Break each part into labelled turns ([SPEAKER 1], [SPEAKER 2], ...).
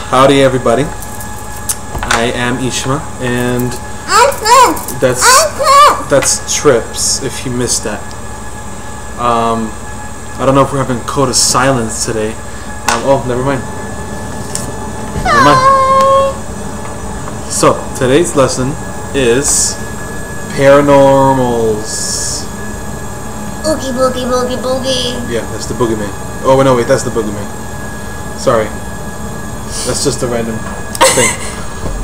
[SPEAKER 1] Howdy everybody, I am Ishma, and that's Trips, if you missed that. I don't know if we're having code of silence today. Oh, never mind. Never mind. So, today's lesson is Paranormals.
[SPEAKER 2] Boogie, boogie, boogie, boogie.
[SPEAKER 1] Yeah, that's the boogeyman. Oh, no, wait, that's the boogeyman. Sorry. That's just a random thing.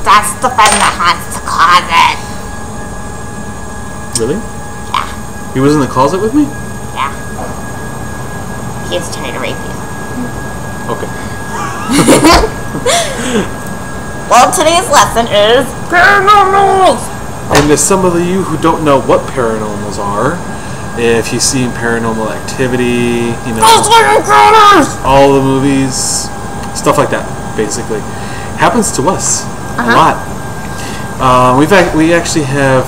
[SPEAKER 2] That's the friend that haunts the closet.
[SPEAKER 1] Really?
[SPEAKER 2] Yeah.
[SPEAKER 1] He was in the closet with me?
[SPEAKER 2] Yeah. He was trying to rape you.
[SPEAKER 1] Okay.
[SPEAKER 2] Well, today's lesson is Paranormals.
[SPEAKER 1] And there's some of you who don't know what paranormals are. If you've seen Paranormal Activity, you know, all the movies, stuff like that, basically. Happens to us a lot. We actually have,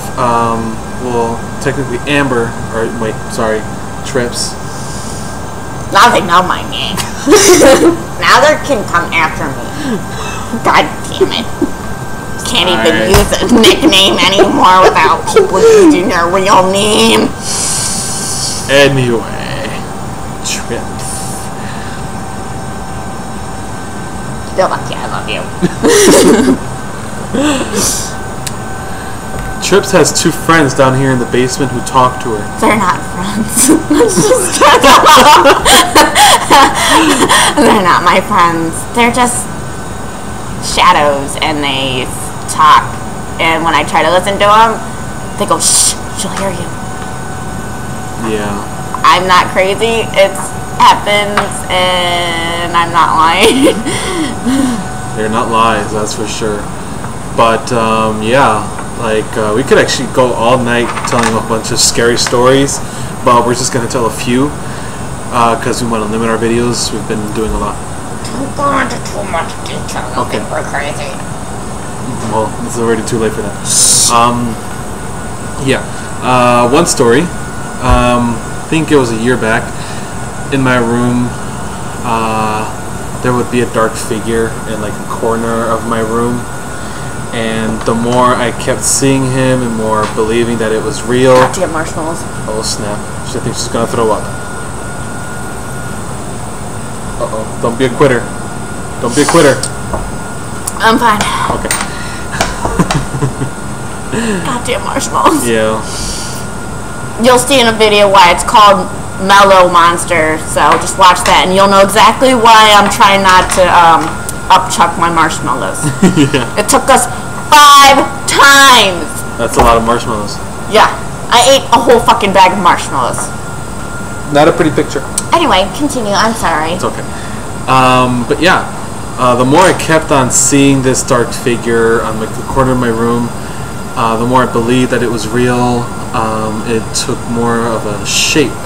[SPEAKER 1] well, technically Amber, or wait, sorry, Trips.
[SPEAKER 2] Now they know my name. Now they can come after me. God damn it. Can't even use a nickname anymore without people using their real name.
[SPEAKER 1] Anyway, Trips.
[SPEAKER 2] Still lucky I love you.
[SPEAKER 1] Trips has two friends down here in the basement who talk to her.
[SPEAKER 2] They're not friends. They're not my friends. They're just shadows, and they talk. And when I try to listen to them, they go, shh, she'll hear you.
[SPEAKER 1] Yeah.
[SPEAKER 2] I'm not crazy. It happens, and I'm not lying.
[SPEAKER 1] They're not lies, that's for sure. But, yeah. Like, we could actually go all night telling a bunch of scary stories, but we're just going to tell a few, because we want to limit our videos. We've been doing a lot.
[SPEAKER 2] Don't go into too much detail. Okay. We're crazy.
[SPEAKER 1] Well, it's already too late for that. Yeah. One story, I think it was a year back, in my room, there would be a dark figure in, like, a corner of my room. And the more I kept seeing him and more believing that it was real.
[SPEAKER 2] Got to get marshmallows.
[SPEAKER 1] Oh snap. I think she's gonna throw up. Uh-oh. Don't be a quitter. Don't be a quitter.
[SPEAKER 2] I'm fine.
[SPEAKER 1] Okay.
[SPEAKER 2] Goddamn marshmallows.
[SPEAKER 1] Yeah.
[SPEAKER 2] You'll see in a video why it's called Mellow Monster, so just watch that and you'll know exactly why I'm trying not to upchuck my marshmallows.
[SPEAKER 1] Yeah.
[SPEAKER 2] It took us 5 times.
[SPEAKER 1] That's a lot of marshmallows.
[SPEAKER 2] Yeah. I ate a whole fucking bag of marshmallows.
[SPEAKER 1] Not a pretty picture.
[SPEAKER 2] Anyway, continue. I'm sorry.
[SPEAKER 1] It's okay. But yeah, the more I kept on seeing this dark figure on like the corner of my room, the more I believed that it was real. It took more of a shape,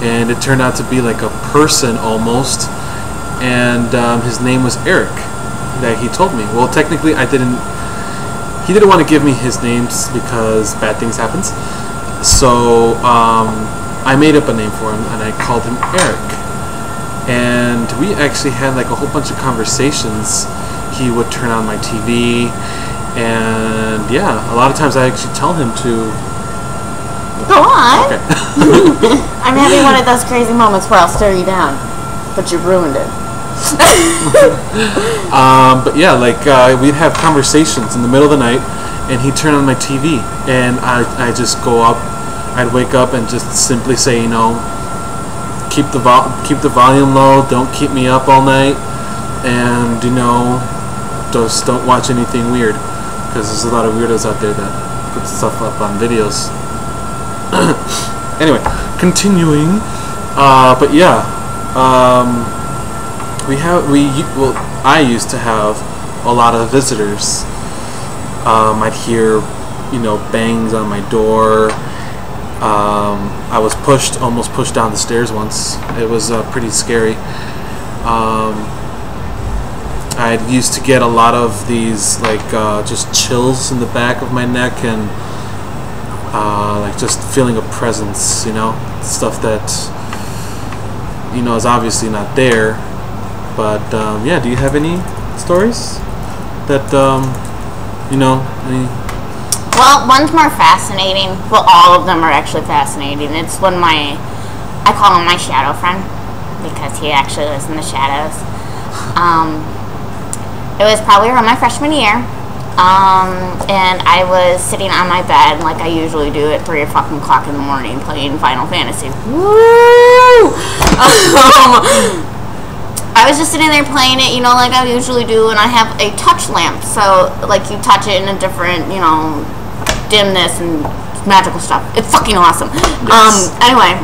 [SPEAKER 1] and it turned out to be like a person almost. And his name was Eric, that he told me. Well, technically, he didn't want to give me his names because bad things happen. So I made up a name for him, and I called him Eric. And we actually had like a whole bunch of conversations. He would turn on my TV, and yeah, a lot of times I actually tell him to
[SPEAKER 2] go on.
[SPEAKER 1] Okay.
[SPEAKER 2] I'm having one of those crazy moments where I'll stare you down, but you ruined it.
[SPEAKER 1] But yeah, like we'd have conversations in the middle of the night, and he'd turn on my TV, and I just go up. I'd wake up and just simply say, you know, keep the volume low. Don't keep me up all night, and you know, just don't watch anything weird, because there's a lot of weirdos out there that put stuff up on videos. Anyway, continuing. But yeah. I used to have a lot of visitors. I'd hear, you know, bangs on my door. I was almost pushed down the stairs once. It was pretty scary. I used to get a lot of these, like, just chills in the back of my neck, and like just feeling a presence, you know, stuff that, you know, is obviously not there. But yeah, do you have any stories that you know?
[SPEAKER 2] Well, one's more fascinating. Well, all of them are actually fascinating. It's when I call him my shadow friend because he actually lives in the shadows. It was probably around my freshman year. And I was sitting on my bed like I usually do at 3 o'clock in the morning playing Final Fantasy. Woo! I was just sitting there playing it, you know, like I usually do, and I have a touch lamp, so like you touch it in a different, you know, dimness and magical stuff. It's fucking awesome. Yes. Anyway,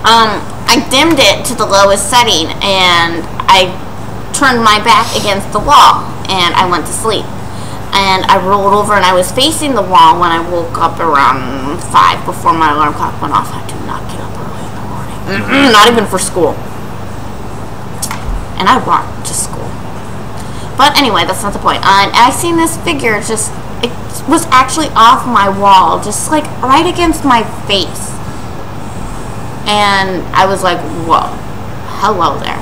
[SPEAKER 2] I dimmed it to the lowest setting, and I turned my back against the wall, and I went to sleep. And I rolled over, and I was facing the wall when I woke up around 5 before my alarm clock went off. I do not get up early in the morning. Not even for school. And I walked to school. But anyway, that's not the point. And I seen this figure just, it was actually off my wall, just like right against my face. And I was like, whoa, hello there.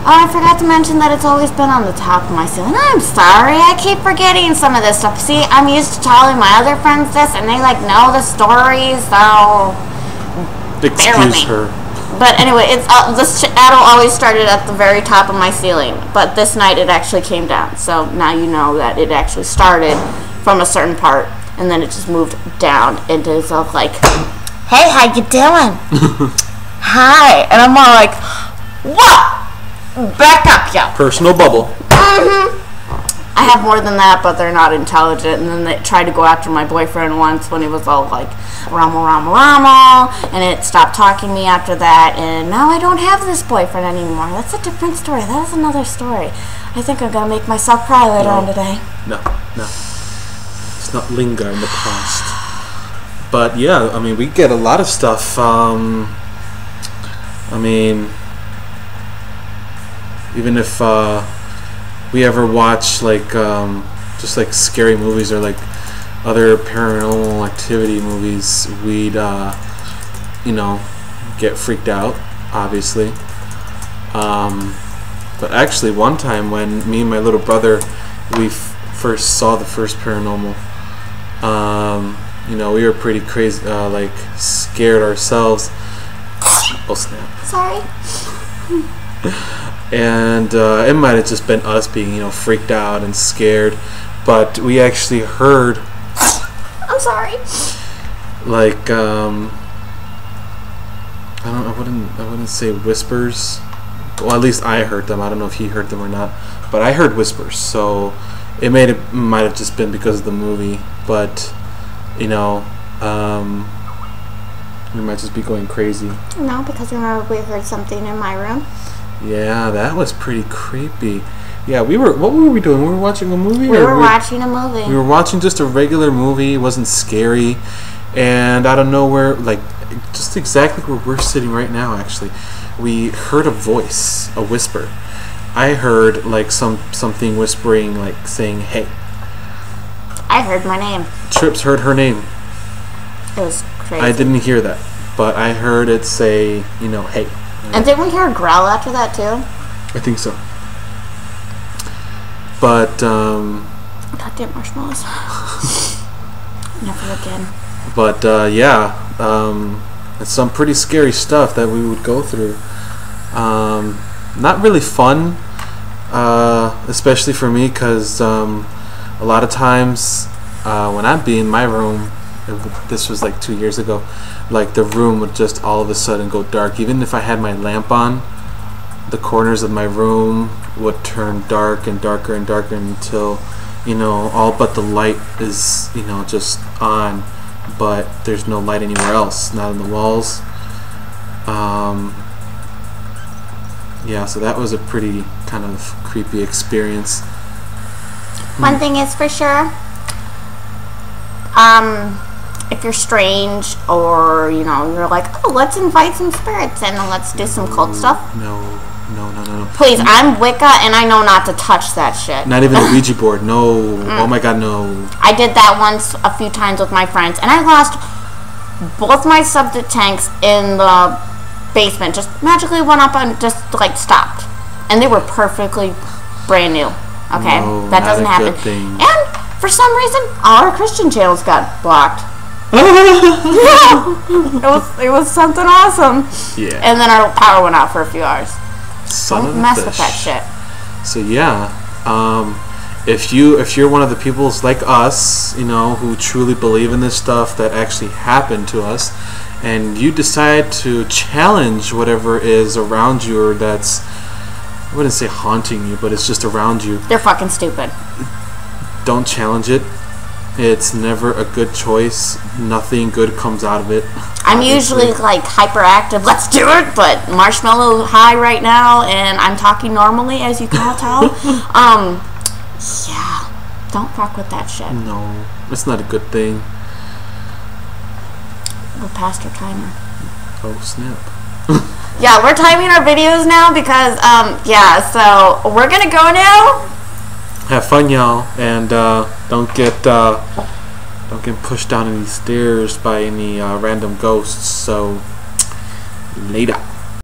[SPEAKER 2] Oh, I forgot to mention that it's always been on the top of my ceiling. I'm sorry, I keep forgetting some of this stuff. See, I'm used to telling my other friends this, and they like know the stories, so bear with me.
[SPEAKER 1] Her.
[SPEAKER 2] But anyway, it's this shadow always started at the very top of my ceiling, but this night it actually came down. So now you know that it actually started from a certain part, and then it just moved down into itself like, hey, how you doing? Hi. And I'm all like, what? Back up, yo.
[SPEAKER 1] Personal bubble.
[SPEAKER 2] I have more than that, but they're not intelligent. And then they tried to go after my boyfriend once when he was all like, Ramo, Ramo, Ramo. And it stopped talking to me after that. And now I don't have this boyfriend anymore. That's a different story. That is another story. I think I'm going to make myself cry later on today.
[SPEAKER 1] No. Let's not linger in the past. But yeah, I mean, we get a lot of stuff. I mean, even if we ever watch like just like scary movies or like other paranormal activity movies, we'd you know, get freaked out, obviously. But actually, one time when me and my little brother first saw the first Paranormal, you know, we were pretty crazy, like scared ourselves. Oh snap!
[SPEAKER 2] Sorry.
[SPEAKER 1] And it might have just been us being, you know, freaked out and scared, but we actually heard.
[SPEAKER 2] I'm sorry.
[SPEAKER 1] Like I wouldn't say whispers. Well, at least I heard them. I don't know if he heard them or not, but I heard whispers. So it might have just been because of the movie, but you know, we might just be going crazy.
[SPEAKER 2] No, because remember we heard something in my room.
[SPEAKER 1] Yeah, that was pretty creepy. Yeah, what were we doing? We were watching a movie?
[SPEAKER 2] We were watching a movie.
[SPEAKER 1] We were watching just a regular movie. It wasn't scary. And out of nowhere, like, just exactly where we're sitting right now, actually, we heard a voice, a whisper. I heard, like, something whispering, like, saying, hey.
[SPEAKER 2] I heard my name.
[SPEAKER 1] Trips heard her name.
[SPEAKER 2] It was crazy.
[SPEAKER 1] I didn't hear that, but I heard it say, you know, hey.
[SPEAKER 2] And didn't we hear a growl after that, too?
[SPEAKER 1] I think so. But,
[SPEAKER 2] goddamn marshmallows. Never again.
[SPEAKER 1] But, yeah, it's some pretty scary stuff that we would go through. Not really fun, especially for me, because a lot of times when I'd be in my room, this was like 2 years ago, like the room would just all of a sudden go dark. Even if I had my lamp on, the corners of my room would turn dark and darker and darker until, you know, all but the light is, you know, just on, but there's no light anywhere else, not on the walls. Yeah, so that was a pretty kind of creepy experience.
[SPEAKER 2] One thing is for sure, if you're strange or, you know, you're like, oh, let's invite some spirits in and let's do some cult stuff.
[SPEAKER 1] No.
[SPEAKER 2] Please, I'm Wicca and I know not to touch that shit.
[SPEAKER 1] Not even a Ouija board. No. Oh my god, no.
[SPEAKER 2] I did that once a few times with my friends and I lost both my septic tanks in the basement. Just magically went up and just like stopped. And they were perfectly brand new. Okay,
[SPEAKER 1] No,
[SPEAKER 2] that
[SPEAKER 1] not
[SPEAKER 2] doesn't
[SPEAKER 1] a
[SPEAKER 2] happen.
[SPEAKER 1] good thing.
[SPEAKER 2] And for some reason, all our Christian channels got blocked. It was something awesome.
[SPEAKER 1] Yeah.
[SPEAKER 2] And then our power went out for a few hours.
[SPEAKER 1] Son of
[SPEAKER 2] Don't
[SPEAKER 1] a
[SPEAKER 2] mess
[SPEAKER 1] fish.
[SPEAKER 2] with that shit.
[SPEAKER 1] So yeah, if you're one of the people like us, you know, who truly believe in this stuff that actually happened to us, and you decide to challenge whatever is around you, or that's, I wouldn't say haunting you, but it's just around you,
[SPEAKER 2] They're fucking stupid.
[SPEAKER 1] don't challenge it. It's never a good choice. Nothing good comes out of it.
[SPEAKER 2] I'm
[SPEAKER 1] obviously.
[SPEAKER 2] usually like hyperactive, let's do it, but marshmallow high right now, and I'm talking normally, as you can all tell. Yeah, don't fuck with that shit.
[SPEAKER 1] No, it's not a good thing.
[SPEAKER 2] We're past our timer.
[SPEAKER 1] Oh snap.
[SPEAKER 2] Yeah, we're timing our videos now because, yeah, so we're gonna go now.
[SPEAKER 1] Have fun, y'all, and don't get pushed down any stairs by any random ghosts. So later.